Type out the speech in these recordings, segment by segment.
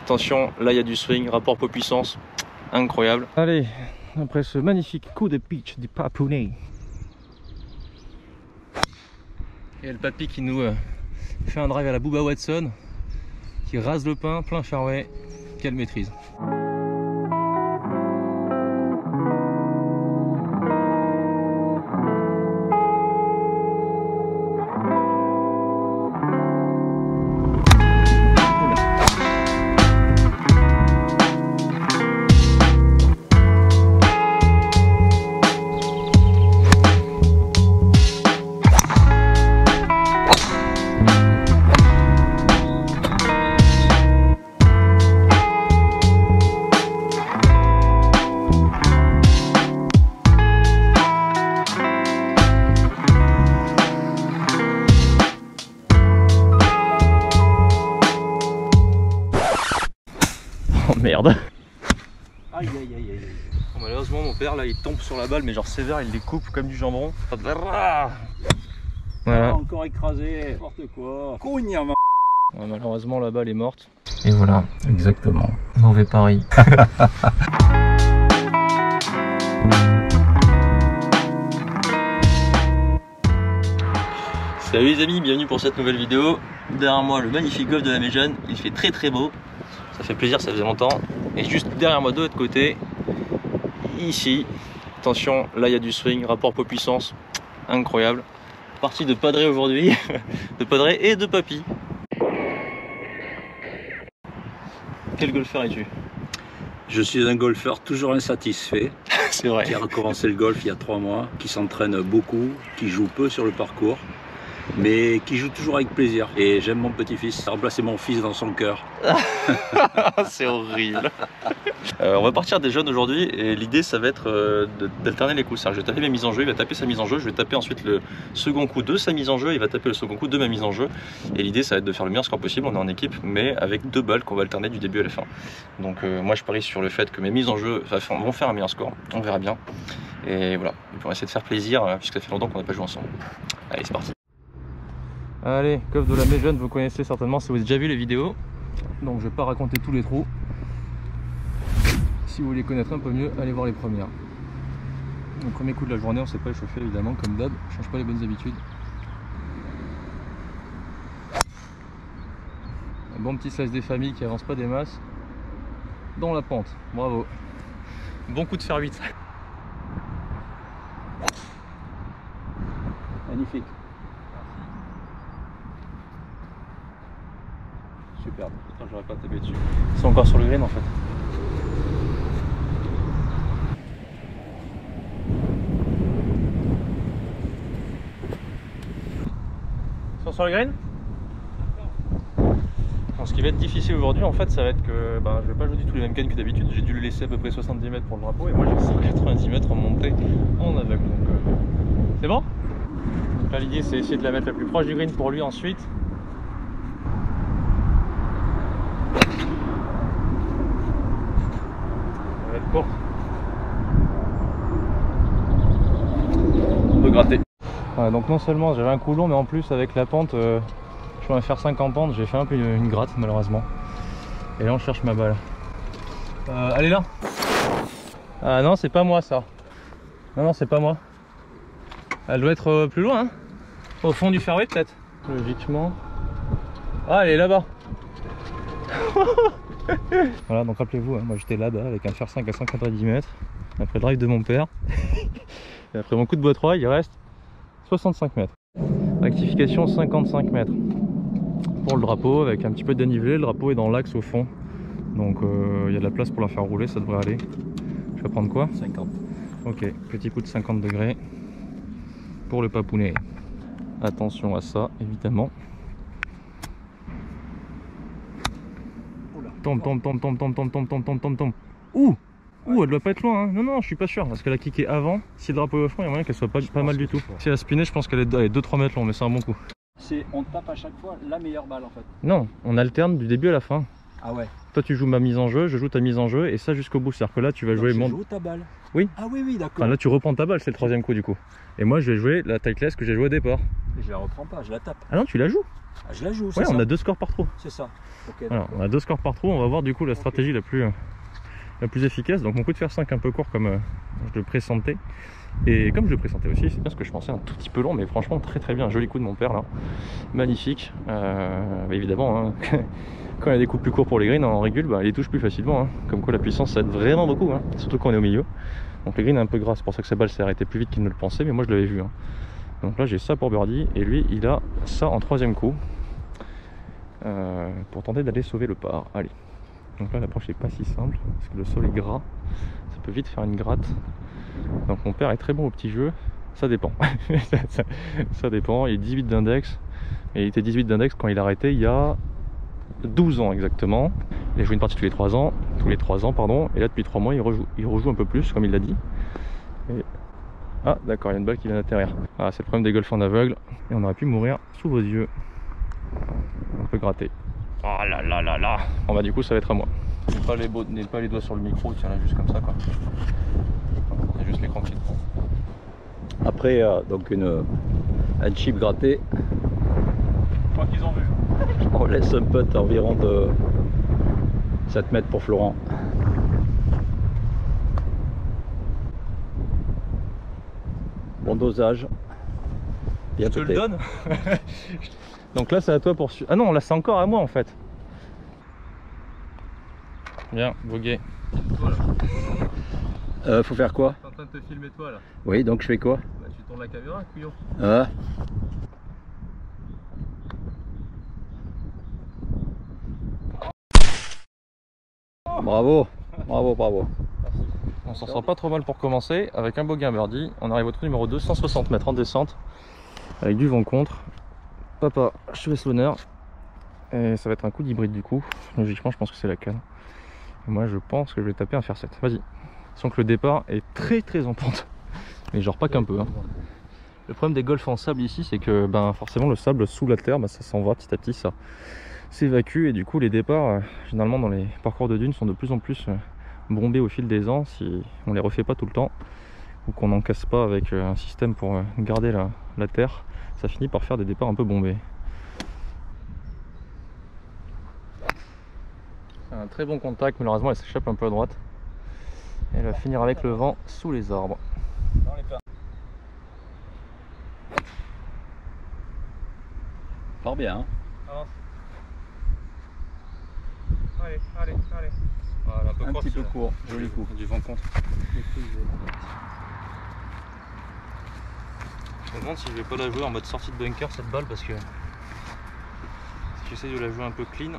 Attention, là il y a du swing, rapport poids-puissance, incroyable. Allez, après ce magnifique coup de pitch du Papounet. Et le papy qui nous fait un drive à la Bubba Watson, qui rase le pain, plein fairway, quelle maîtrise. Oh merde. Aïe aïe aïe aïe. Bon, malheureusement mon père là il tombe sur la balle mais genre sévère, il les coupe comme du jambon. Voilà. Ah, encore écrasé, n'importe quoi. Cogne, Ouais, malheureusement la balle est morte. Et voilà, exactement. Mauvais pari. Salut les amis, bienvenue pour cette nouvelle vidéo. Derrière moi le magnifique golf de la Méjeanne, il fait très beau. Ça fait plaisir, ça faisait longtemps. Et juste derrière moi de l'autre côté, ici, attention, là il y a du swing, rapport poids-puissance, incroyable. Partie de padré aujourd'hui, de padré et de papy. Quel golfeur es-tu? Je suis un golfeur toujours insatisfait. C'est vrai. Qui a recommencé le golf il y a 3 mois, qui s'entraîne beaucoup, qui joue peu sur le parcours, mais qui joue toujours avec plaisir. Et j'aime mon petit-fils, remplacer mon fils dans son cœur. C'est horrible. On va partir des jeunes aujourd'hui et l'idée ça va être d'alterner les coups. Je vais taper mes mises en jeu, il va taper sa mise en jeu, je vais taper ensuite le second coup de sa mise en jeu, il va taper le second coup de ma mise en jeu. Et l'idée ça va être de faire le meilleur score possible, on est en équipe, mais avec 2 balles qu'on va alterner du début à la fin. Donc moi je parie sur le fait que mes mises en jeu vont faire un meilleur score, on verra bien. Et voilà, on va essayer de faire plaisir puisque ça fait longtemps qu'on n'a pas joué ensemble. Allez c'est parti. Allez, golf de la Méjeanne, vous connaissez certainement si vous avez déjà vu les vidéos. Donc je vais pas raconter tous les trous. Si vous voulez connaître un peu mieux, allez voir les premières. Le premier coup de la journée, on ne s'est pas échauffé évidemment, comme d'hab, je change pas les bonnes habitudes. Un bon petit slice des familles qui avance pas des masses. Dans la pente, bravo. Bon coup de fer 8. Magnifique. Superbe. Pourtant j'aurais pas tapé dessus. C'est encore sur le green en fait. Ils sont sur le green. Alors, ce qui va être difficile aujourd'hui en fait ça va être que je vais pas jouer du tout les mêmes cannes que d'habitude. J'ai dû le laisser à peu près 70 mètres pour le drapeau et moi j'ai 190 mètres en montée en aveugle. Donc c'est bon. Donc là l'idée c'est essayer de la mettre la plus proche du green pour lui ensuite. Courte. On peut gratter. Ouais, donc non seulement j'avais un coup long mais en plus avec la pente je vais faire 5 en pente, j'ai fait un peu une gratte malheureusement. Et là on cherche ma balle. Elle est là. Ah non c'est pas moi ça. Non c'est pas moi. Elle doit être plus loin hein. Au fond du fairway peut-être. Logiquement. Ah elle est là-bas. Voilà donc rappelez-vous, moi j'étais là-bas avec un fer 5 à 190 mètres après le drive de mon père et après mon coup de bois 3 il reste 65 mètres. Rectification 55 mètres pour le drapeau avec un petit peu de dénivelé, le drapeau est dans l'axe au fond donc il y a de la place pour la faire rouler, ça devrait aller. Je vais prendre quoi? 50. Ok, petit coup de 50 degrés pour le papounet. Attention à ça évidemment. Tombe. Ouh, elle doit pas être loin, hein. Non, je suis pas sûr, parce qu'elle a kické avant. Si le drapeau est au fond, il y a moyen qu'elle soit pas mal du tout. Si elle a spiné, je pense qu'elle est 2-3 mètres long, mais c'est un bon coup. On tape à chaque fois la meilleure balle en fait. Non, on alterne du début à la fin. Ah ouais. Toi tu joues ma mise en jeu, je joue ta mise en jeu et ça jusqu'au bout. C'est-à-dire que là tu vas jouer mon... joue ta balle. Oui. Ah oui, oui, d'accord. Enfin là tu reprends ta balle, c'est le troisième coup du coup. Et moi je vais jouer la taille classe que j'ai joué au départ. Et je la reprends pas, je la tape. Ah non, tu la joues. Ah, je la joue, ouais, on a 2 scores par trou. C'est ça. Okay, voilà, on a 2 scores par trou, on va voir du coup la stratégie la plus efficace. Donc mon coup de fer 5 un peu court comme je le pressentais. Et comme je le pressentais aussi, c'est bien ce que je pensais, un tout petit peu long, mais franchement très très bien. Joli coup de mon père là, magnifique. Évidemment, hein, quand il y a des coups plus courts pour les greens en régule, bah, il les touche plus facilement. Hein. Comme quoi la puissance ça aide vraiment beaucoup, hein. Surtout quand on est au milieu. Donc les greens un peu gras, c'est pour ça que sa balle s'est arrêtée plus vite qu'il ne le pensait, mais moi je l'avais vu. Hein. Donc là j'ai ça pour birdie et lui il a ça en troisième coup pour tenter d'aller sauver le par. Allez. Donc là l'approche n'est pas si simple parce que le sol est gras, ça peut vite faire une gratte. Donc mon père est très bon au petit jeu, ça dépend. ça dépend, il est 18 d'index et il était 18 d'index quand il a arrêté il y a 12 ans exactement. Il a joué une partie tous les 3 ans, pardon, et là depuis 3 mois il rejoue un peu plus comme il l'a dit. Et... ah d'accord, il y a une balle qui vient d'atterrir. Ah, c'est le problème des golfs en aveugle et on aurait pu mourir sous vos yeux. On peut gratter. Oh là là là là. Bon bah du coup ça va être à moi. N'ai pas les doigts sur le micro, tiens là juste comme ça quoi. Il y a juste l'écran qui prend. Après donc un chip gratté. Je crois qu'ils ont vu. On laisse un putt environ de 7 mètres pour Florent. Bon dosage. Bien je te le donne. Donc là c'est à toi pour... ah non, là c'est encore à moi en fait. Bien, voguer. Faut faire quoi? T'es en train de te filmer toi là. Oui, donc je fais quoi? Bah, tu tournes la caméra, couillon. Ah. Bravo, bravo, bravo. Merci. On s'en sort pas trop mal pour commencer. Avec un bogey, un birdie, on arrive au trou numéro 2, 160 mètres en descente. Avec du vent contre. Papa, je te laisse l'honneur. Et ça va être un coup d'hybride du coup. Logiquement, je pense que c'est la canne. Et moi, je pense que je vais taper un fer 7. Vas-y. Sans que le départ est très très en pente. Mais genre pas qu'un peu. Hein. Le problème des golfs en sable ici, c'est que ben, forcément le sable sous la terre, ben, ça s'en va petit à petit, ça s'évacue. Et du coup, les départs, généralement dans les parcours de dunes, sont de plus en plus bombés au fil des ans si on les refait pas tout le temps. Ou qu'on n'en casse pas avec un système pour garder la terre. Ça finit par faire des départs un peu bombés. Un très bon contact, malheureusement elle s'échappe un peu à droite. Elle va finir avec le vent sous les arbres. Fort bien. Hein. Allez, allez, allez. Voilà, un petit peu court, joli coup. Du vent contre. Je me demande si je vais pas la jouer en mode sortie de bunker cette balle parce que si j'essaie de la jouer un peu clean,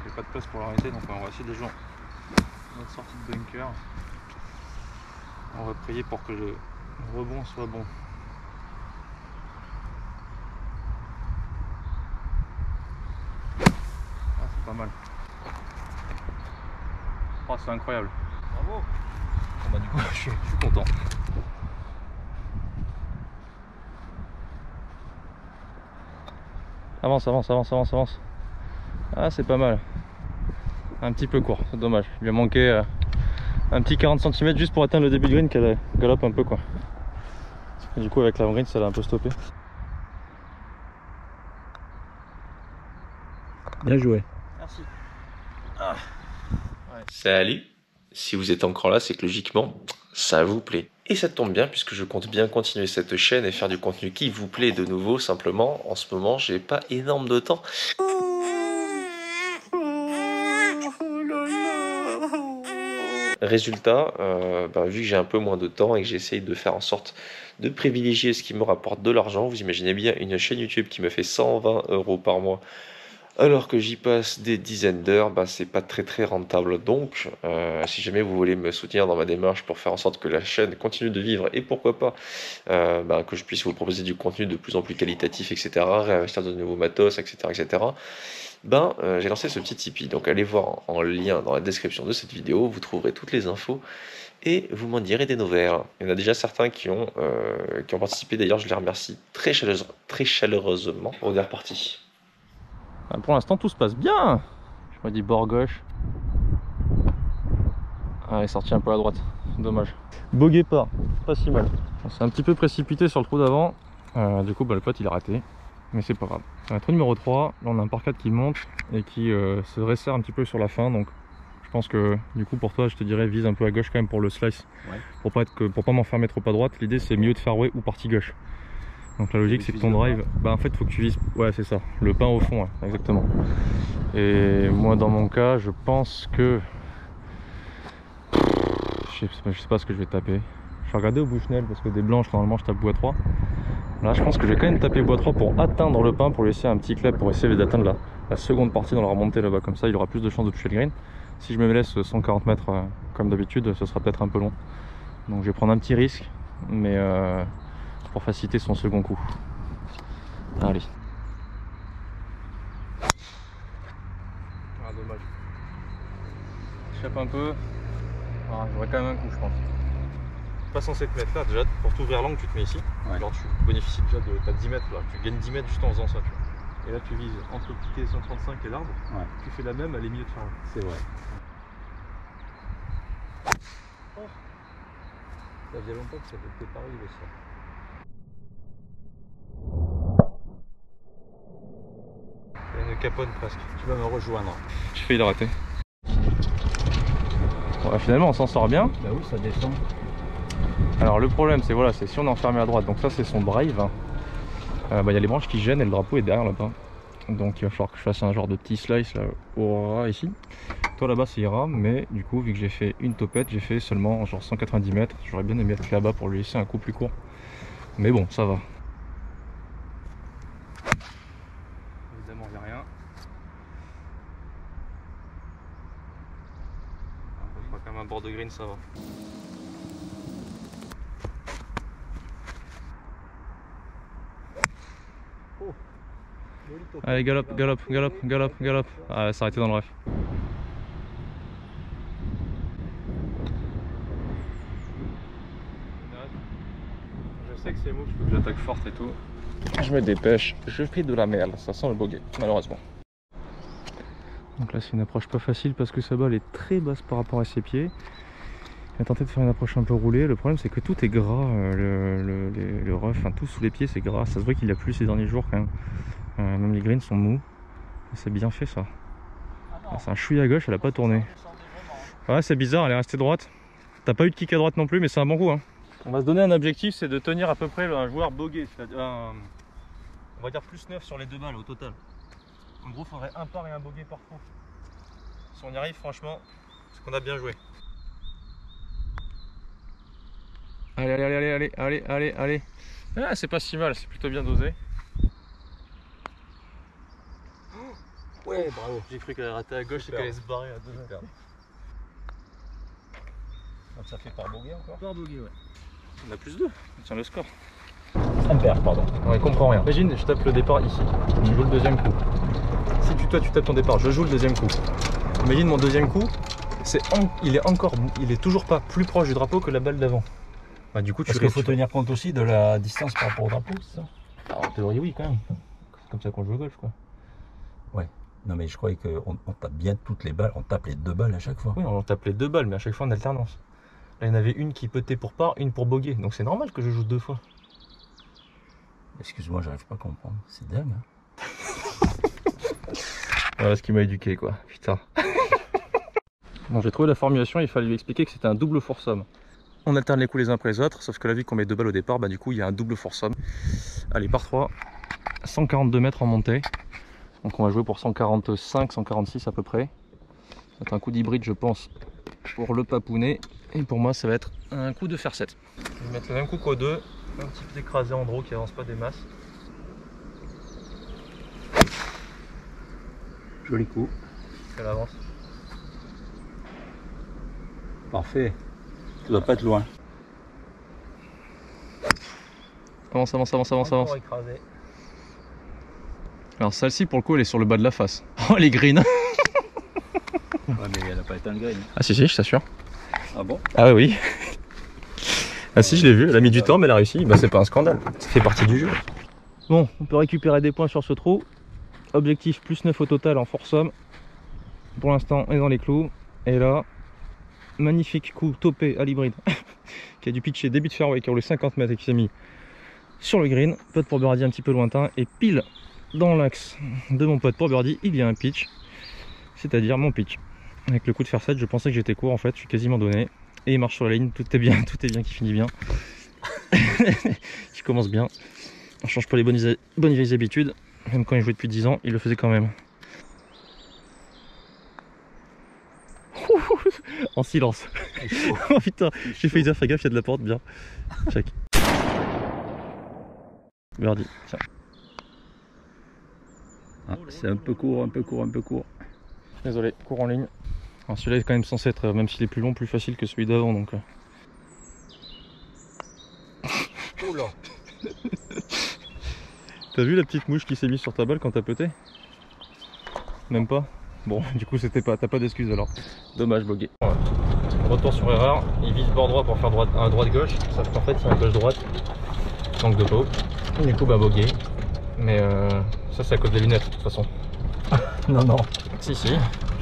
j'ai pas de place pour l'arrêter, donc on va essayer de la jouer en mode sortie de bunker. On va prier pour que le rebond soit bon. Ah, c'est pas mal. Oh, c'est incroyable. Bravo. Bon, bah du coup je suis content. Avance, avance, avance, avance, avance. Ah, c'est pas mal. Un petit peu court, c'est dommage. Il lui a manqué un petit 40 cm juste pour atteindre le début de green qu'elle galope un peu quoi. Et du coup avec la green ça l'a un peu stoppé. Bien joué. Merci. Ah. Ouais. Salut. Si vous êtes encore là, c'est que logiquement, ça vous plaît. Et ça tombe bien puisque je compte bien continuer cette chaîne et faire du contenu qui vous plaît de nouveau. Simplement, en ce moment, j'ai pas énorme de temps. Résultat, vu que j'ai un peu moins de temps et que j'essaye de faire en sorte de privilégier ce qui me rapporte de l'argent, vous imaginez bien une chaîne YouTube qui me fait 120 € par mois alors que j'y passe des dizaines d'heures, c'est pas très rentable. Donc si jamais vous voulez me soutenir dans ma démarche pour faire en sorte que la chaîne continue de vivre et pourquoi pas que je puisse vous proposer du contenu de plus en plus qualitatif, etc., réinvestir de nouveaux matos, etc., j'ai lancé ce petit Tipeee. Donc allez voir en lien dans la description de cette vidéo, vous trouverez toutes les infos et vous m'en direz des nouvelles. Il y en a déjà certains qui ont participé, d'ailleurs je les remercie très chaleureusement. On est reparti. Pour l'instant tout se passe bien. On dit bord gauche. Ah, il est sorti un peu à droite, dommage. Bogey pas si mal. C'est un petit peu précipité sur le trou d'avant. Du coup, le pote il a raté. Mais c'est pas grave. Trou numéro 3, là on a un par 4 qui monte et qui se resserre un petit peu sur la fin. Donc je pense que du coup pour toi je te dirais vise un peu à gauche quand même pour le slice. Ouais. Pour pas m'enfermer trop à droite. L'idée c'est milieu de fairway ou partie gauche. Donc la logique c'est que ton drive, en fait faut que tu vises, ouais c'est ça, le pain au fond, ouais, exactement. Et moi dans mon cas je pense que je sais pas ce que je vais taper. Je vais regarder au Bushnell parce que des blanches normalement je tape bois 3. Là je pense que je vais quand même taper bois 3 pour atteindre le pain, pour laisser un petit clap pour essayer d'atteindre la seconde partie dans la remontée là-bas, comme ça il aura plus de chances de toucher le green. Si je me laisse 140 mètres comme d'habitude, ce sera peut-être un peu long. Donc je vais prendre un petit risque, mais pour faciliter son second coup. Allez. Ah dommage. J'échappe un peu. Ah, j'aurais quand même un coup je pense. Pas censé te mettre là, déjà pour t'ouvrir l'angle tu te mets ici. Ouais. Genre tu bénéficies déjà de t'as 10 mètres là, tu gagnes 10 mètres juste en faisant ça tu vois. Et là tu vises entre le piquet 135 et l'arbre, ouais. Tu fais la même à les milieux de fairway. C'est vrai. Oh. Ça faisait longtemps que ça n'était pas arrivé ça. Il y a une caponne presque. Tu vas me rejoindre. J'ai failli le rater. Ouais, finalement on s'en sort bien. Bah oui ça descend. Alors le problème c'est voilà, c'est si on est enfermé à droite, donc ça c'est son drive. Y a les branches qui gênent et le drapeau est derrière là-bas. Donc il va falloir que je fasse un genre de petit slice là au ras ici. Toi là-bas ça ira, mais du coup vu que j'ai fait une topette, j'ai fait seulement genre 190 mètres. J'aurais bien aimé être là-bas pour lui laisser un coup plus court. Mais bon, ça va. Évidemment il n'y a rien. On fera quand même un bord de green, ça va. Allez, galope, galope, galope, galope, galope. Ah, ça a arrêté dans le ref. Je sais que c'est mou, il faut que j'attaque forte et tout. Je me dépêche, je fais de la merde, ça sent le bogey, malheureusement. Donc là c'est une approche pas facile parce que sa balle est très basse par rapport à ses pieds. Il a tenté de faire une approche un peu roulée, le problème c'est que tout est gras, le rough, enfin, tout sous les pieds c'est gras, ça se voit qu'il a plu ces derniers jours quand même. Même les greens sont mous. C'est bien fait ça. C'est un chouïa à gauche, elle a pas tourné. Ouais, c'est bizarre, elle est restée droite. T'as pas eu de kick à droite non plus, mais c'est un bon coup. Hein. On va se donner un objectif, c'est de tenir à peu près un joueur bogey. On va dire plus 9 sur les deux balles au total. En gros, il faudrait un par et un bogey par trou. Si on y arrive, franchement, c'est qu'on a bien joué. Allez, allez, allez, allez, allez, allez, allez. Ah, c'est pas si mal, c'est plutôt bien dosé. Ouais, bravo. J'ai cru qu'elle allait rater à gauche et qu'elle allait se barrer à 2 mètres. Donc ça fait par bogey encore. Par bogey, ouais. On a plus 2. Tiens le score. Impair, pardon. Ouais, il comprend rien. Imagine, je tape le départ ici. Je joue le deuxième coup. Si toi tu tapes ton départ, je joue le deuxième coup. Imagine mon deuxième coup, il est toujours pas plus proche du drapeau que la balle d'avant. Bah, du coup, parce qu'il faut tenir compte aussi de la distance par rapport au drapeau, c'est ça? Alors, en théorie, oui, quand même. C'est comme ça qu'on joue au golf, quoi. Ouais. Non mais je croyais qu'on tape bien toutes les balles, on tape les 2 balles à chaque fois. Oui, on tape les 2 balles, mais à chaque fois en alternance. Là, il y en avait une qui pétait pour part, une pour bogey, donc c'est normal que je joue 2 fois. Excuse-moi, j'arrive pas à comprendre, c'est dingue. Hein. Voilà ce qui m'a éduqué, quoi, putain. Bon, j'ai trouvé la formulation, il fallait lui expliquer que c'était un double foursome. On alterne les coups les uns après les autres, sauf que là, vu qu'on met 2 balles au départ, bah du coup, il y a un double foursome. Allez, par 3, 142 mètres en montée. Donc on va jouer pour 145, 146 à peu près. Ça va être un coup d'hybride je pense pour le papounet. Et pour moi ça va être un coup de fer 7. Je vais mettre le même coup qu'au 2. Un petit peu écrasé en draw qui avance pas des masses. Joli coup. Elle avance. Parfait. Tu dois pas être loin. Avance, avance, avance, avance, avance. Écrasé. Alors celle-ci pour le coup elle est sur le bas de la face. Oh les greens. Ouais mais elle n'a pas été un green. Ah si si je t'assure. Ah bon? Ah oui. Ah si je l'ai vu, elle a mis du temps mais elle a réussi. Bah c'est pas un scandale, ça fait partie du jeu. Bon, on peut récupérer des points sur ce trou. Objectif plus 9 au total en foursome. Pour l'instant, on est dans les clous. Et là, magnifique coup topé à l'hybride qui a dû pitcher début de fairway, qui a roulé 50 mètres et qui s'est mis sur le green. Putt pour birdie un petit peu lointain. Et pile dans l'axe de mon putt pour birdie, il y a un pitch. C'est-à-dire mon pitch. Avec le coup de faire 7, je pensais que j'étais court en fait. Je suis quasiment donné. Et il marche sur la ligne. Tout est bien qui finit bien. Qui commence bien. On change pas les bonnes vieilles habitudes. Même quand il jouait depuis 10 ans, il le faisait quand même. En silence. Oh putain, j'ai fait fais gaffe, il y a de la porte, bien. Check. Birdie, tiens. Ah, c'est un peu court. Désolé, court en ligne. Alors celui-là est quand même censé être, même s'il est plus long, plus facile que celui d'avant, donc... Oula. T'as vu la petite mouche qui s'est mise sur ta balle quand t'as pété? Même pas? Bon, du coup c'était pas, t'as pas d'excuse alors. Dommage, bogué. Retour sur erreur, il vise bord droit pour faire un droite-gauche, sauf qu'en fait c'est un gauche-droite. Manque de peau. Du coup bah bogué. Mais ça c'est à cause des lunettes de toute façon. Non. Si.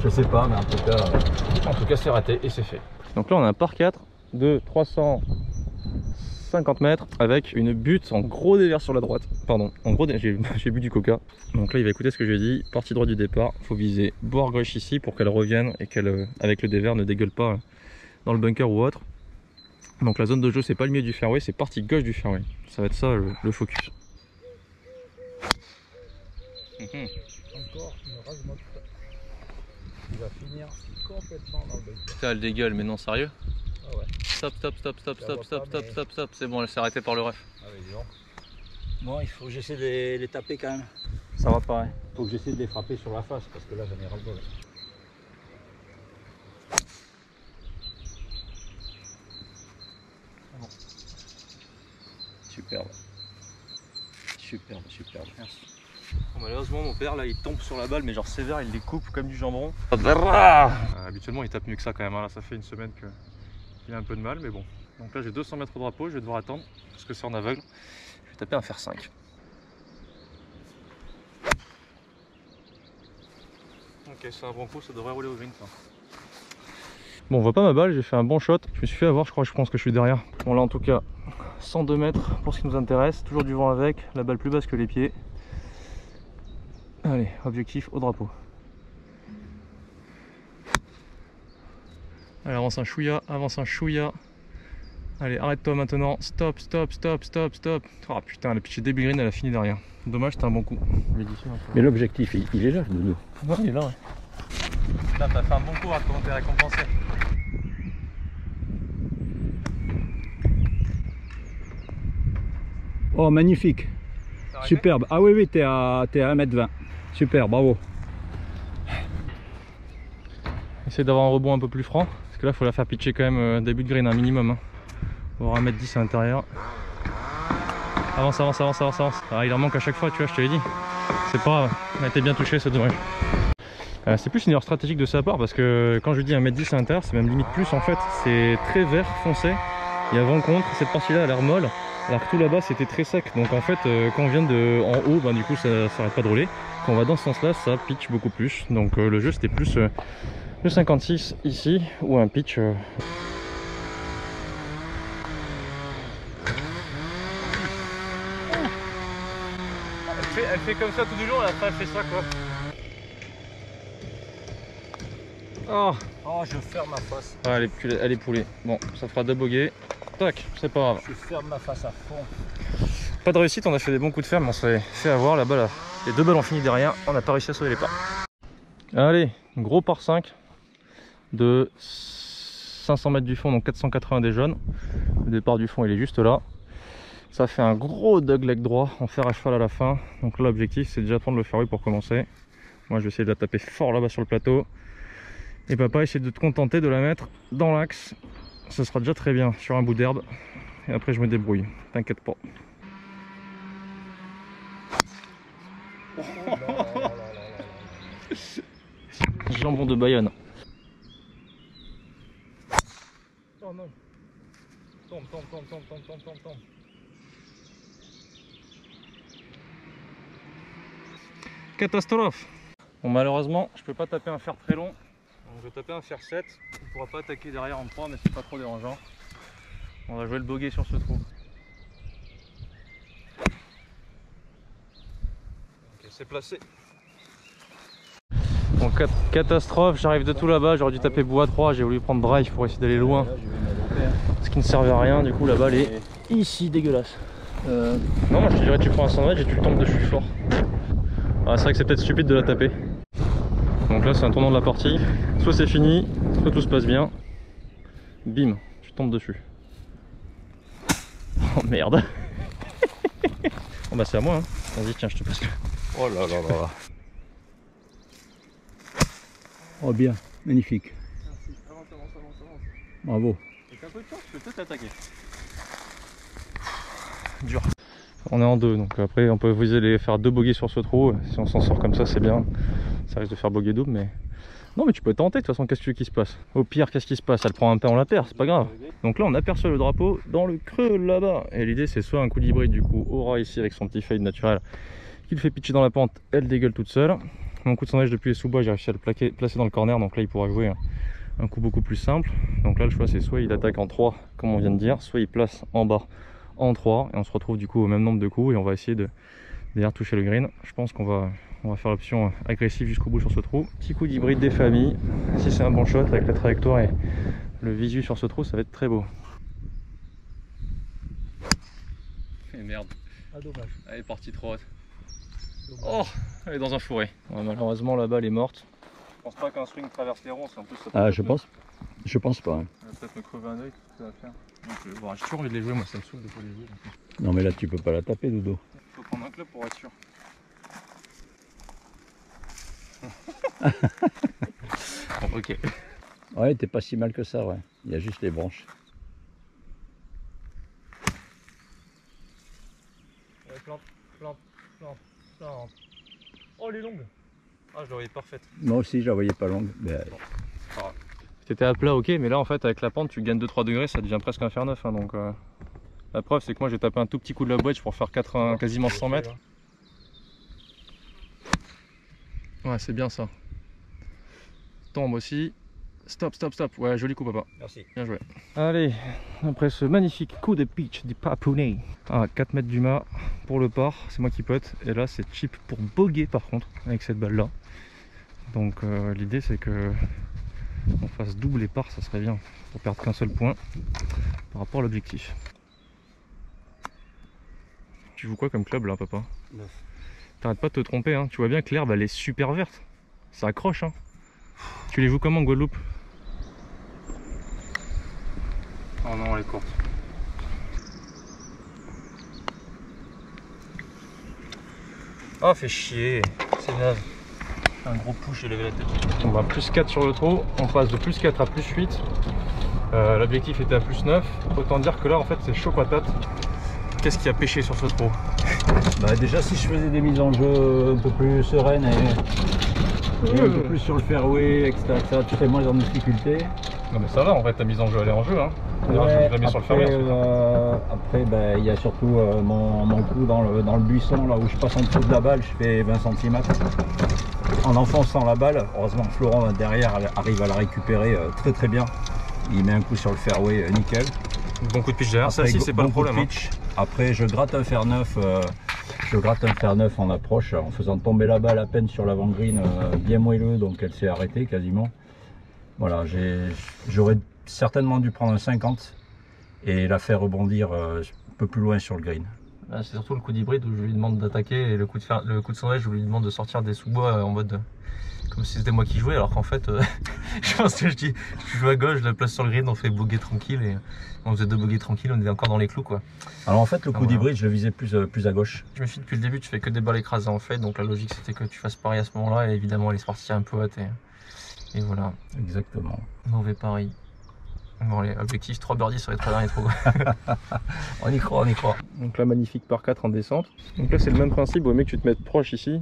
Je sais pas, mais en tout cas c'est raté et c'est fait. Donc là on a un par 4 de 350 mètres avec une butte en gros dévers sur la droite. Pardon, en gros j'ai bu du coca. Donc là il va écouter ce que je lui ai dit. Partie droite du départ, faut viser bord gauche ici pour qu'elle revienne et qu'elle avec le dévers ne dégueule pas dans le bunker ou autre. Donc la zone de jeu c'est pas le milieu du fairway, c'est partie gauche du fairway. Ça va être ça le focus. Encore une rage motte. Il va finir complètement dans le bunker. Putain, elle dégueule, mais non, sérieux? Ah ouais. Stop, c'est bon, elle s'est arrêtée par le ref. Ah oui, disons. Bon, il faut que j'essaie de les taper quand même. Ça va pas, hein. Il faut que j'essaie de les frapper sur la face parce que là j'en ai ras-le-bol. Superbe. Merci. Bon, malheureusement mon père là il tombe sur la balle mais genre sévère, il les coupe comme du jambon. Habituellement il tape mieux que ça quand même, hein. Là ça fait une semaine qu'il a un peu de mal mais bon. Donc là j'ai 200 mètres au drapeau, je vais devoir attendre parce que c'est en aveugle. Je vais taper un fer 5. Ok, c'est un bon coup, ça devrait rouler au green ça. Bon, on voit pas ma balle, j'ai fait un bon shot. Je me suis fait avoir, je pense que je suis derrière. Bon là en tout cas 102 mètres pour ce qui nous intéresse, toujours du vent avec, la balle plus basse que les pieds. Allez, objectif au drapeau. Allez, avance un chouïa. Allez, arrête-toi maintenant. Stop. Oh putain, la pitch début green, elle a fini derrière. Dommage, c'était un bon coup. Mais l'objectif, il est là, Doudou. Ouais, il est là, ouais. Là, t'as fait un bon coup, à comment t'es récompensé. Oh, magnifique. Superbe. Ah oui, t'es à 1m20. Super, bravo. Essaye d'avoir un rebond un peu plus franc, parce que là, il faut la faire pitcher quand même début de green, un minimum. Hein. On va avoir 1m10 à l'intérieur. Avance. Ah, il en manque à chaque fois, tu vois, je te l'ai dit. C'est pas grave, elle a été bien touchée, c'est dommage. C'est plus une erreur stratégique de sa part, parce que quand je dis 1m10 à l'intérieur, c'est même limite plus en fait. C'est très vert foncé, il y a vent contre, cette partie-là a l'air molle. Alors que tout là-bas c'était très sec, donc en fait quand on vient de en haut, ben, du coup ça s'arrête pas de rouler. Quand on va dans ce sens-là, ça pitch beaucoup plus. Donc le jeu c'était plus le 56 ici, ou un pitch... Elle fait comme ça tout du long, et après elle fait ça quoi. Oh, je ferme ma face. Ah, elle est poulée. Bon, ça fera deux bogeys. Tac, c'est pas grave. Je ferme ma face à fond. Pas de réussite, on a fait des bons coups de fer, mais on s'est fait avoir là-bas. Là. Les deux balles ont fini derrière, on n'a pas réussi à sauver les pas. Allez, gros par 5 de 500 mètres du fond, donc 480 des jaunes. Le départ du fond, il est juste là. Ça fait un gros dogleg droit en fer à cheval à la fin. Donc là, l'objectif, c'est déjà de prendre le fairway pour commencer. Moi, je vais essayer de la taper fort là-bas sur le plateau. Et papa, essaie de te contenter de la mettre dans l'axe. Ce sera déjà très bien sur un bout d'herbe. Et après, je me débrouille. T'inquiète pas. Jambon de Bayonne. Oh non. Tombe. Catastrophe. Bon, malheureusement, je peux pas taper un fer très long Donc je vais taper un fer 7, on ne pourra pas attaquer derrière en 3 mais c'est pas trop dérangeant. On va jouer le bogey sur ce trou. Ok, c'est placé. Bon, catastrophe, j'arrive de tout là-bas, j'aurais dû taper bois 3, j'ai voulu prendre drive pour essayer d'aller loin. Ce qui ne servait à rien, du coup la balle est ici, dégueulasse. Non, moi je te dirais tu prends un sandwich et tu tombes dessus fort. Ah, c'est vrai que c'est peut-être stupide de la taper. Donc là c'est un tournant de la partie, soit c'est fini, soit tout se passe bien. Bim, tu tombes dessus. Oh merde. Bon bah c'est à moi hein. Vas-y tiens je te passe le... Oh là là là là. Oh bien, magnifique. Merci, avance. Bravo. Avec un peu de chance, tu peux peut-être l'attaquer. Dur. On est en 2, donc après on peut viser faire 2 bogeys sur ce trou. Si on s'en sort comme ça c'est bien. Ça risque de faire bogey double mais... Non mais tu peux tenter de toute façon, qu'est-ce que tu veux qu'il se passe? Au pire qu'est-ce qui se passe? Elle prend un pain, on la perd, c'est pas grave. Donc là on aperçoit le drapeau dans le creux là-bas. Et l'idée c'est soit un coup d'hybride du coup, Aura ici avec son petit fade naturel qui le fait pitcher dans la pente, elle dégueule toute seule. Mon coup de sondage depuis les sous-bois, j'ai réussi à le placer dans le corner, donc là il pourra jouer un coup beaucoup plus simple. Donc là le choix c'est soit il attaque en 3 comme on vient de dire, soit il place en bas en 3 et on se retrouve du coup au même nombre de coups et on va essayer de derrière toucher le green. Je pense qu'on va faire l'option agressive jusqu'au bout sur ce trou. Petit coup d'hybride des familles, si c'est un bon shot avec la trajectoire et le visu sur ce trou ça va être très beau. Et merde, Ah dommage. elle est partie trop haute. Oh, elle est dans un fourré. Ouais, malheureusement la balle est morte. Je pense pas qu'un swing traverse les ronds, en plus ça peut Ah je pense pas. Hein. Elle va peut-être me crever un œil, tout ce que ça va faire. Donc, bon, j'ai toujours envie de les jouer, moi ça me saoule de pas les jouer. Non mais là tu peux pas la taper Dodo. Il faut prendre un club pour être sûr. Bon, ok. Ouais t'es pas si mal que ça ouais. Il y a juste les branches. Ouais, plante. Oh elle est longue. Ah je la voyais parfaite. Moi aussi je la voyais pas longue. Mais... T'étais à plat ok, mais là en fait avec la pente tu gagnes 2-3 degrés, ça devient presque un fer 9 hein, donc la preuve c'est que moi j'ai tapé un tout petit coup de la boîte pour faire quasiment 100 mètres. Ouais c'est bien ça. Tombe aussi. Stop. Ouais joli coup papa. Merci. Bien joué. Allez, après ce magnifique coup de pitch du papounet à 4 mètres du mât pour le par, c'est moi qui pote. Et là c'est chip pour bogey par contre avec cette balle là. Donc l'idée c'est que on fasse double et par, ça serait bien pour perdre qu'un seul point par rapport à l'objectif. Tu joues quoi comme club là papa? 9. T'arrêtes pas de te tromper hein. Tu vois bien que l'herbe elle est super verte. Ça accroche hein. Tu les joues comment en Guadeloupe? Oh non elle est courte. Oh fait chier. C'est naze. Un gros push, j'ai levé la tête. On va plus 4 sur le trou, on passe de plus 4 à plus 8. L'objectif était à plus 9. Autant dire que là en fait c'est chaud patate. Qu'est-ce qui a pêché sur ce trou? Bah déjà si je faisais des mises en jeu un peu plus sereines et un peu plus sur le fairway, etc. tu serais moins en difficulté. Non mais ça va en fait, ta mise en jeu elle est en jeu hein. Ouais, je la mets sur le fairway. Après bah, il y a surtout mon coup dans le buisson là où je passe en dessous de la balle, je fais 20 cm. En enfonçant la balle, heureusement Florent derrière arrive à la récupérer très bien. Il met un coup sur le fairway nickel. Bon coup de pitch derrière, ça si c'est pas le problème. Hein. Après je gratte un fer 9. Je gratte un fer 9 en approche en faisant tomber la balle à peine sur l'avant-green bien moelleux, donc elle s'est arrêtée quasiment. Voilà, j'aurais certainement dû prendre un 50 et la faire rebondir un peu plus loin sur le green. C'est surtout le coup d'hybride où je lui demande d'attaquer et le coup de sondage je lui demande de sortir des sous-bois en mode comme si c'était moi qui jouais alors qu'en fait je pense que je joue à gauche, je la place sur le green, on fait bogey tranquille et on faisait 2 bogeys tranquilles, on était encore dans les clous quoi. Alors en fait le coup d'hybride je le visais plus à gauche. Je me suis dit depuis le début tu fais que des balles écrasées en fait, donc la logique c'était que tu fasses pareil à ce moment là et évidemment elle est partie un peu hâte et voilà. Exactement. Mauvais pari. Bon allez, objectif 3 birdies sur les 3 derniers trous. On y croit. Donc là magnifique par 4 en descente. Donc là c'est le même principe, au mieux que tu te mettes proche ici.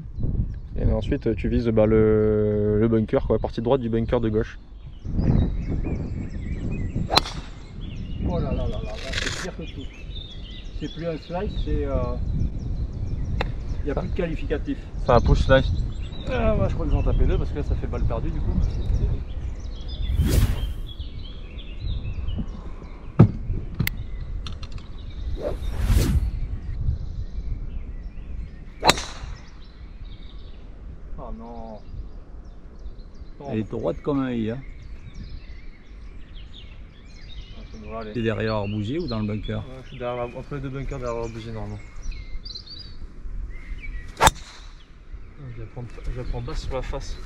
Et ensuite tu vises le bunker, quoi, la partie droite du bunker de gauche. Oh là là, c'est pire que tout. C'est plus un slice, c'est... Il n'y a plus de qualificatif. C'est un push slice. Ah, bah, je crois que j'en tapais 2 parce que là ça fait balle perdue du coup. Elle est droite comme un i. Hein. T'es derrière l'arbousier ou dans le bunker? Ouais, je suis derrière, entre les deux bunkers derrière l'arbousier normalement. Je la prends basse sur la face.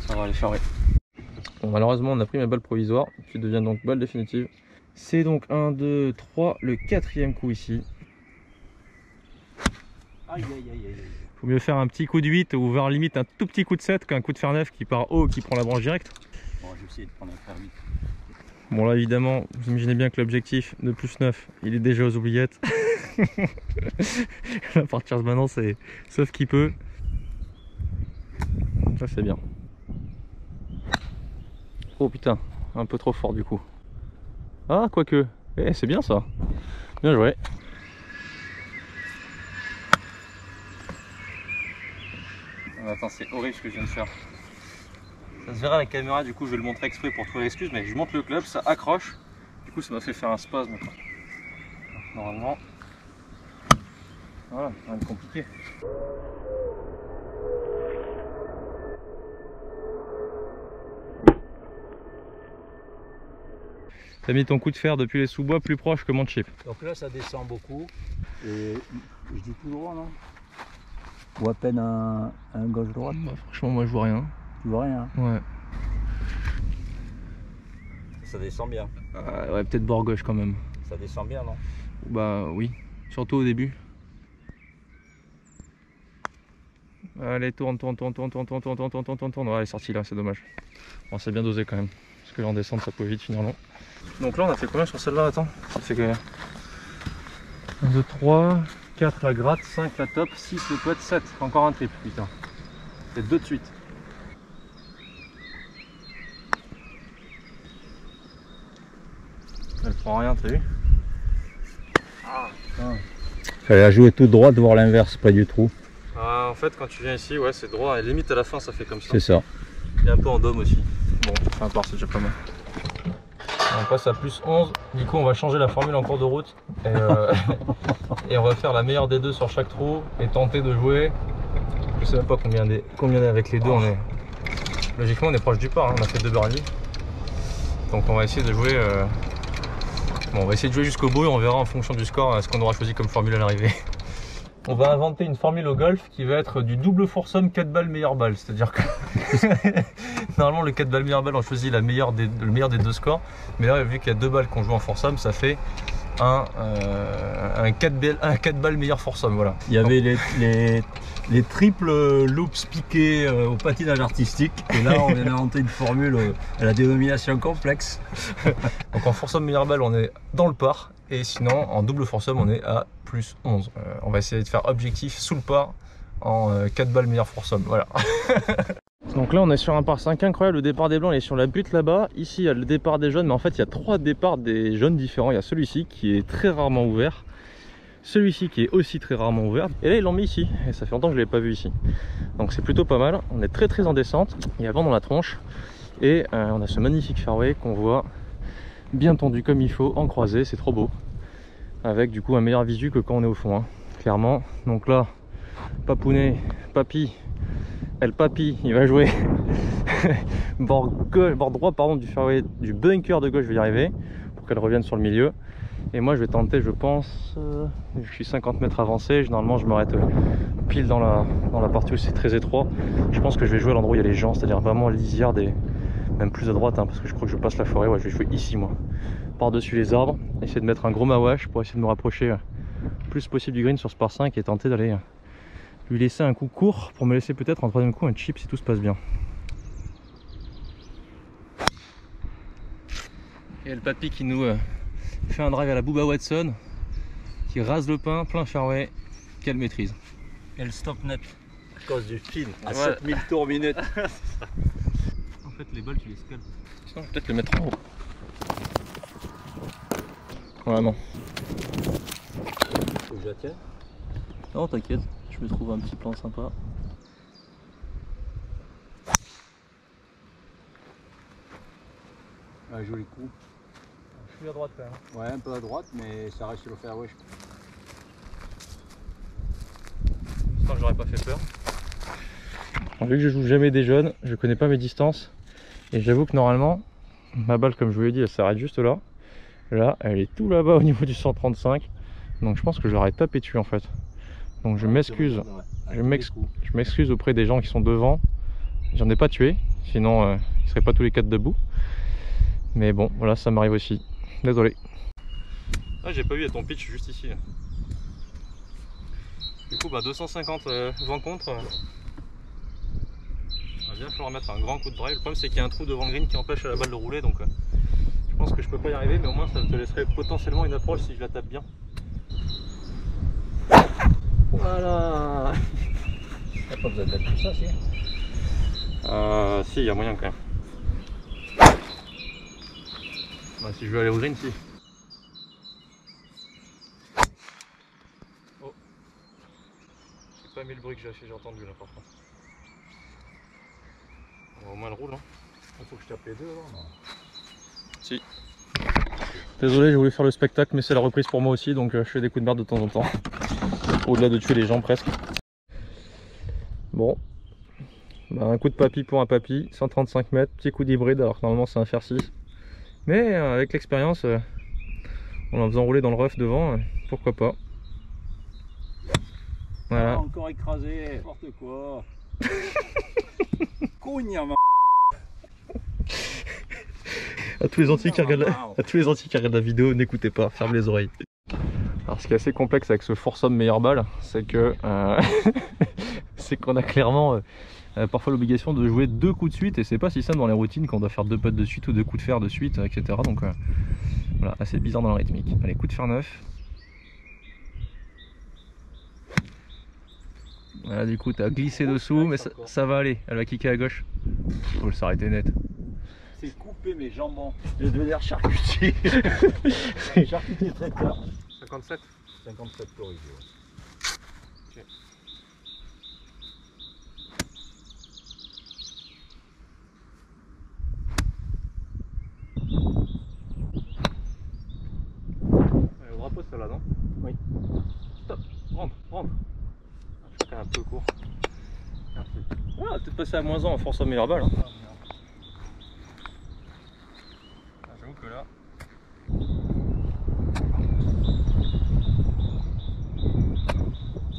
Ça va aller faire, oui. Bon, malheureusement, on a pris ma balle provisoire qui devient donc balle définitive. C'est donc 1, 2, 3, le 4e coup ici. Aïe aïe aïe aïe. Faut mieux faire un petit coup de 8 ou vers limite un tout petit coup de 7 qu'un coup de fer 9 qui part haut qui prend la branche directe. Bon, je vais essayer de prendre un fer 8. Bon là évidemment, vous imaginez bien que l'objectif de plus 9, il est déjà aux oubliettes. À partir de maintenant, c'est sauf qu'il peut. Ça c'est bien. Oh putain, un peu trop fort du coup. Ah quoique, c'est bien ça. Bien joué. Attends, c'est horrible ce que je viens de faire. Ça se verra à la caméra, du coup je vais le montrer exprès pour trouver l'excuse, mais je monte le club, ça accroche. Du coup ça m'a fait faire un spasme. Normalement. Voilà, rien de compliqué. T'as mis ton coup de fer depuis les sous-bois plus proche que mon chip. Donc là ça descend beaucoup. Et je dis tout droit non? Ou à peine un gauche-droite? Bah, franchement moi je vois rien. Tu vois rien? Ouais. Ça descend bien. Ouais, peut-être bord gauche quand même. Ça descend bien non? Bah oui, surtout au début. Allez, tourne. Ouais, elle est sortie là, c'est dommage. Bon, c'est bien dosé quand même. Parce que là en descente ça peut vite finir long. Donc là on a fait combien sur celle-là? Attends, ça fait que 1, 2, 3, 4 la gratte, 5 la top, 6 le pote, 7. Encore un triple, putain. C'est 2 de suite. Elle prend rien, t'as vu? Fallait la jouer toute droite, voir l'inverse, près du trou. Ah, en fait quand tu viens ici, ouais c'est droit, et limite à la fin ça fait comme ça. C'est ça. Et un peu en dôme aussi. Bon, peu importe, c'est déjà pas mal. On passe à plus 11, du coup on va changer la formule en cours de route et on va faire la meilleure des deux sur chaque trou et tenter de jouer. Je sais même pas combien on est avec les deux. Logiquement on est proche du par, hein. On a fait 2 birdies. Donc on va essayer de jouer bon, on va essayer de jouer jusqu'au bout et on verra en fonction du score ce qu'on aura choisi comme formule à l'arrivée. On va inventer une formule au golf qui va être du double foursome 4 balles meilleure balle, c'est à dire que normalement le 4 balles meilleure balle on choisit le meilleur des 2 scores, mais là vu qu'il y a 2 balles qu'on joue en foursome, ça fait un 4 balles meilleur foursome, voilà. Il y avait les triples loops piqués au patinage artistique, et là on vient d'inventer une formule à la dénomination complexe. Donc en foursome meilleure balle on est dans le par, et sinon en double foursome on est à plus 11. On va essayer de faire objectif sous le par en 4 balles meilleur foursome, voilà. Donc là on est sur un par 5 incroyable, le départ des blancs il est sur la butte là-bas, ici il y a le départ des jaunes, mais en fait il y a 3 départs des jaunes différents. Il y a celui-ci qui est très rarement ouvert, celui-ci qui est aussi très rarement ouvert, et là ils l'ont mis ici, et ça fait longtemps que je ne l'ai pas vu ici. Donc c'est plutôt pas mal, on est très en descente, il y a vent dans la tronche, et on a ce magnifique fairway qu'on voit bien tendu comme il faut, en croisée, c'est trop beau, avec du coup un meilleur visu que quand on est au fond, hein, clairement. Donc là, Papounet, Papy, El Papy, il va jouer bord droit pardon, du fairway, du bunker de gauche, je vais y arriver, pour qu'elle revienne sur le milieu. Et moi je vais tenter, je pense, je suis 50 mètres avancé, normalement je m'arrête pile dans la partie où c'est très étroit. Je pense que je vais jouer à l'endroit où il y a les gens, c'est-à-dire vraiment lisière, même plus à droite, hein, parce que je crois que je passe la forêt. Ouais, je vais jouer ici moi, par-dessus les arbres, essayer de mettre un gros mawash pour essayer de me rapprocher le plus possible du green sur ce par 5 et tenter d'aller lui laisser un coup court pour me laisser peut-être en troisième coup un chip si tout se passe bien. Et le papy qui nous fait un drive à la Bubba Watson, qui rase le pain, plein fairway, quelle maîtrise. Et le stop net à cause du pin à Ouais. 7000 tours minute. En fait les balles tu les scalpes. Sinon je vais peut-être le mettre en haut. Vraiment. Faut que je la tienne. Non t'inquiète, je me trouve un petit plan sympa. Un joli coup. Je suis à droite quand même. Ouais, un peu à droite, mais ça reste sur le fairway. J'espère que j'aurais pas fait peur. Alors, vu que je joue jamais des jeunes, je connais pas mes distances. Et j'avoue que normalement, ma balle, comme je vous l'ai dit, elle s'arrête juste là. Là, elle est tout là-bas au niveau du 135. Donc je pense que je l'aurais tapé dessus en fait. Donc je m'excuse. Je m'excuse auprès des gens qui sont devant. J'en ai pas tué, sinon ils seraient pas tous les 4 debout. Mais bon, voilà, ça m'arrive aussi. Désolé. Ah, j'ai pas vu à ton pitch juste ici. Du coup, bah 250 vent contre. Il va bien falloir mettre un grand coup de drive. Le problème c'est qu'il y a un trou devant le green qui empêche la balle de rouler, donc je pense que je peux pas y arriver, mais au moins ça te laisserait potentiellement une approche si je la tape bien. Voilà. T'as pas besoin d'être tout ça, si. Si, il y a moyen quand même. Bah, si je veux aller au green, si. Oh. J'ai pas aimé le bruit que j'ai entendu là par contre. Bon, au moins elle roule. Hein. Il faut que je tape les deux alors, non? Si. Désolé, j'ai voulu faire le spectacle, mais c'est la reprise pour moi aussi, donc je fais des coups de merde de temps en temps. Au-delà de tuer les gens presque. Bon. Bah, un coup de papy pour un papy, 135 mètres, petit coup d'hybride, alors que normalement c'est un fer 6. Mais avec l'expérience, en faisant rouler dans le rough devant, pourquoi pas. Voilà. Ah, encore écrasé, n'importe quoi. Cogne, À tous les entiers qui regardent la vidéo, n'écoutez pas, ferme les oreilles. Alors ce qui est assez complexe avec ce foursome meilleure balle, c'est que c'est qu'on a clairement parfois l'obligation de jouer 2 coups de suite, et c'est pas si simple dans les routines quand on doit faire 2 putts de suite ou 2 coups de fer de suite, etc. Donc voilà, assez bizarre dans la rythmique. Allez, coup de fer 9. Voilà, du coup t'as glissé dessous, mais ça va aller, elle va kicker à gauche. Faut s'arrêter net. C'est couper mes jambons. Je vais devenir charcutier. Charcutier traiteur. 57. 57 corrigé. Okay. Allez, au drapeau celle-là, non? Oui. Stop, rentre. Je fais un peu court. Merci. Ah, peut-être passer à -1 en force meilleure balle. Hein. J'avoue que là.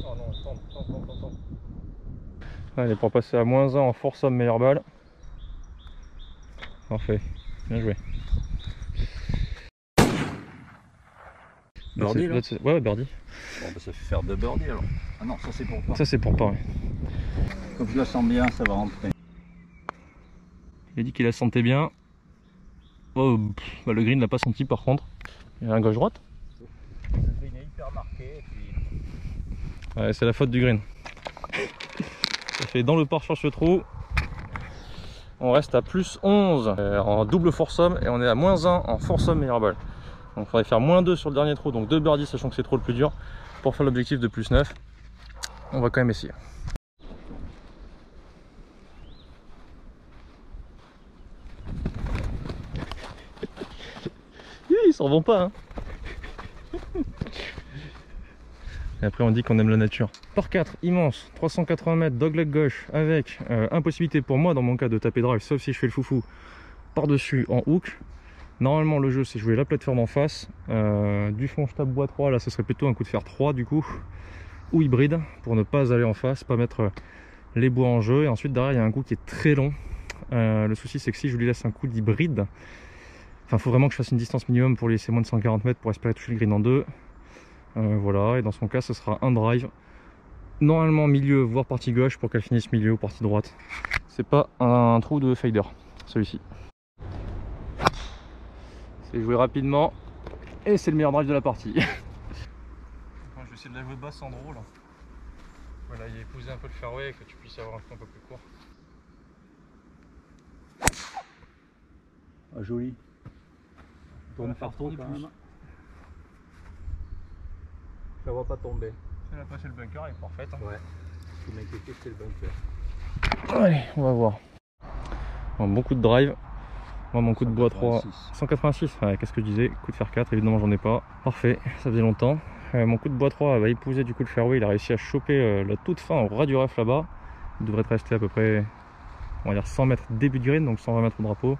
Oh non, tente. Allez, pour passer à -1 en force meilleure balle. Parfait, bien joué. Birdie là? Ouais, birdie. Bon, bah, ça fait faire 2 birdies alors. Ah non, ça c'est pour pas. Ça c'est pour pas, ouais. Comme je la sens bien, ça va rentrer. Il a dit qu'il la sentait bien. Oh, bah, le green l'a pas senti par contre. Il y a un gauche-droite. Le green est hyper marqué. Et puis... Ouais, c'est la faute du green. Ça fait dans le port sur ce trou. On reste à +11 en double foursome et on est à -1 en foursome meilleure balle. Donc il faudrait faire -2 sur le dernier trou, donc 2 birdies, sachant que c'est trop le plus dur, pour faire l'objectif de +9. On va quand même essayer. Ils s'en vont pas, hein. Et après on dit qu'on aime la nature. Par 4, immense, 380 mètres, dogleg gauche, avec impossibilité pour moi dans mon cas de taper drive, sauf si je fais le foufou par-dessus en hook. Normalement le jeu c'est jouer la plateforme en face, du fond je tape bois 3, là ce serait plutôt un coup de fer 3 du coup, ou hybride, pour ne pas aller en face, pas mettre les bois en jeu. Et ensuite derrière il y a un coup qui est très long. Le souci c'est que si je lui laisse un coup d'hybride, enfin faut vraiment que je fasse une distance minimum pour lui laisser moins de 140 mètres pour espérer toucher le green en 2. Voilà, et dans son cas ce sera un drive, normalement milieu voire partie gauche pour qu'elle finisse milieu ou partie droite. C'est pas un trou de fader celui-ci. C'est joué rapidement et c'est le meilleur drive de la partie. Je vais essayer de la jouer basse sans drôle. Voilà, il a épousé un peu le fairway et que tu puisses avoir un peu plus court. Ah, joli. Tourne partout quand même. Je la vois pas tomber. Elle a passé le bunker, elle est parfaite. Hein. Ouais. Ce qui m'inquiétait c'était le bunker. Allez, on va voir. Bon coup de drive. Moi mon coup de bois 3, 186, ouais, qu'est-ce que je disais, coup de fer 4, évidemment j'en ai pas. Parfait, ça faisait longtemps. Mon coup de bois 3 va épouser du coup le fairway, il a réussi à choper la toute fin au ras du ref là-bas. Il devrait te rester à peu près, on va dire 100 mètres début de green, donc 120 mètres au drapeau.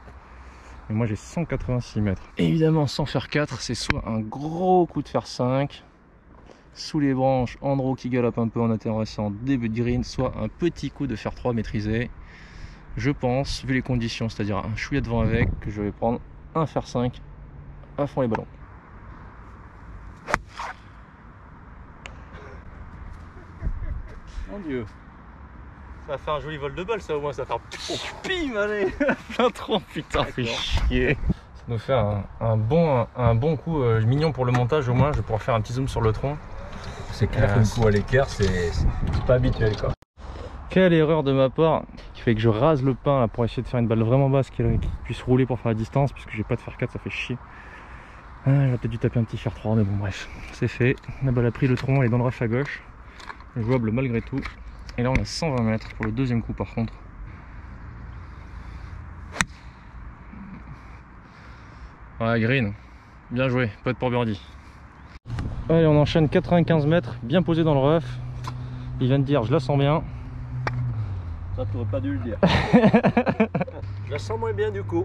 Et moi j'ai 186 mètres. Évidemment, sans fer 4, c'est soit un gros coup de fer 5, sous les branches, en draw qui galope un peu en intéressant début de green, soit un petit coup de fer 3 maîtrisé. Je pense, vu les conditions, c'est-à-dire un chouïa de vent avec, que je vais prendre un fer 5 à fond les ballons. Mon Dieu. Ça va faire un joli vol de balle, ça au moins, ça va faire pim, allez, plein tronc, putain, fait chier. Ça nous fait un bon coup mignon pour le montage, au moins, je vais pouvoir faire un petit zoom sur le tronc. C'est clair qu'un coup à l'équerre, c'est pas habituel quoi. Quelle erreur de ma part, qui fait que je rase le pin là, pour essayer de faire une balle vraiment basse qui puisse rouler pour faire la distance, puisque j'ai pas de fer 4, ça fait chier. J'aurais peut-être dû taper un petit fer 3, mais bon bref, c'est fait. La balle a pris le tronc, elle est dans le rush à gauche, jouable malgré tout. Et là on a 120 mètres pour le deuxième coup par contre. Ouais, green, bien joué, pas de pour birdie. Allez, on enchaîne 95 mètres, bien posé dans le rough. Il vient de dire je la sens bien. Ça, tu aurais pas dû le dire. Je la sens moins bien du coup.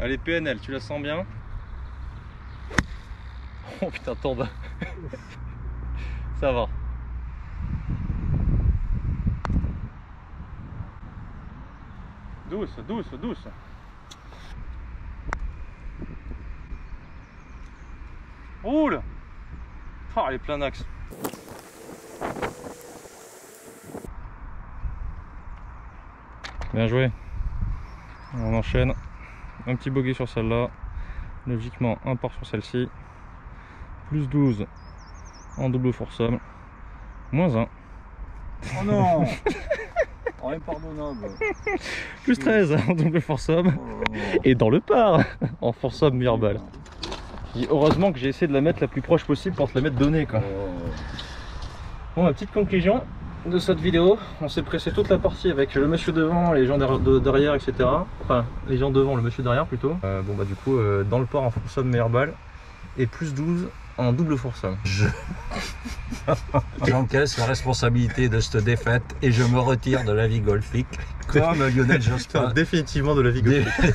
Allez, PNL, tu la sens bien? Oh putain, tombe. Ça va. Douce, douce, douce. Roule. Oh, elle est plein axe. Bien joué. On enchaîne. Un petit bogey sur celle-là. Logiquement, un par sur celle-ci. Plus 12 en double foursome. Moins 1. Oh non. Impardonnable. Plus 13 en double foursome. Oh. Et dans le par en foursome meilleure balle. Heureusement que j'ai essayé de la mettre la plus proche possible pour te la mettre donnée quoi. Bon, ma petite conclusion de cette vidéo, on s'est pressé toute la partie avec le monsieur devant, les gens derrière, etc. Enfin, les gens devant, le monsieur derrière plutôt. Bon bah du coup, dans le port en foursome meilleure balle et plus 12 en double foursome. J'encaisse la responsabilité de cette défaite et je me retire de la vie golfique comme Lionel Jospin. Définitivement de la vie golfique.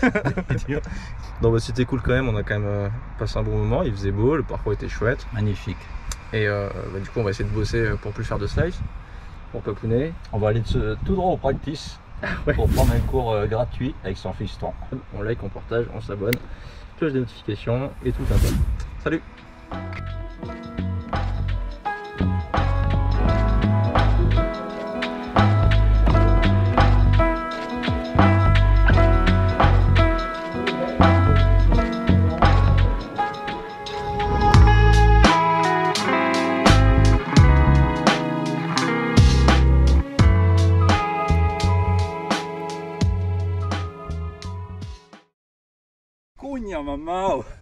Non bah c'était cool quand même, on a quand même passé un bon moment, il faisait beau, le parcours était chouette. Magnifique. Et bah, du coup on va essayer de bosser pour plus faire de slice, pour papouner. On va aller tout droit au practice pour prendre un cours gratuit avec son fiston. On like, on partage, on s'abonne, cloche des notifications et tout un tas. Salut! Cugna mamma.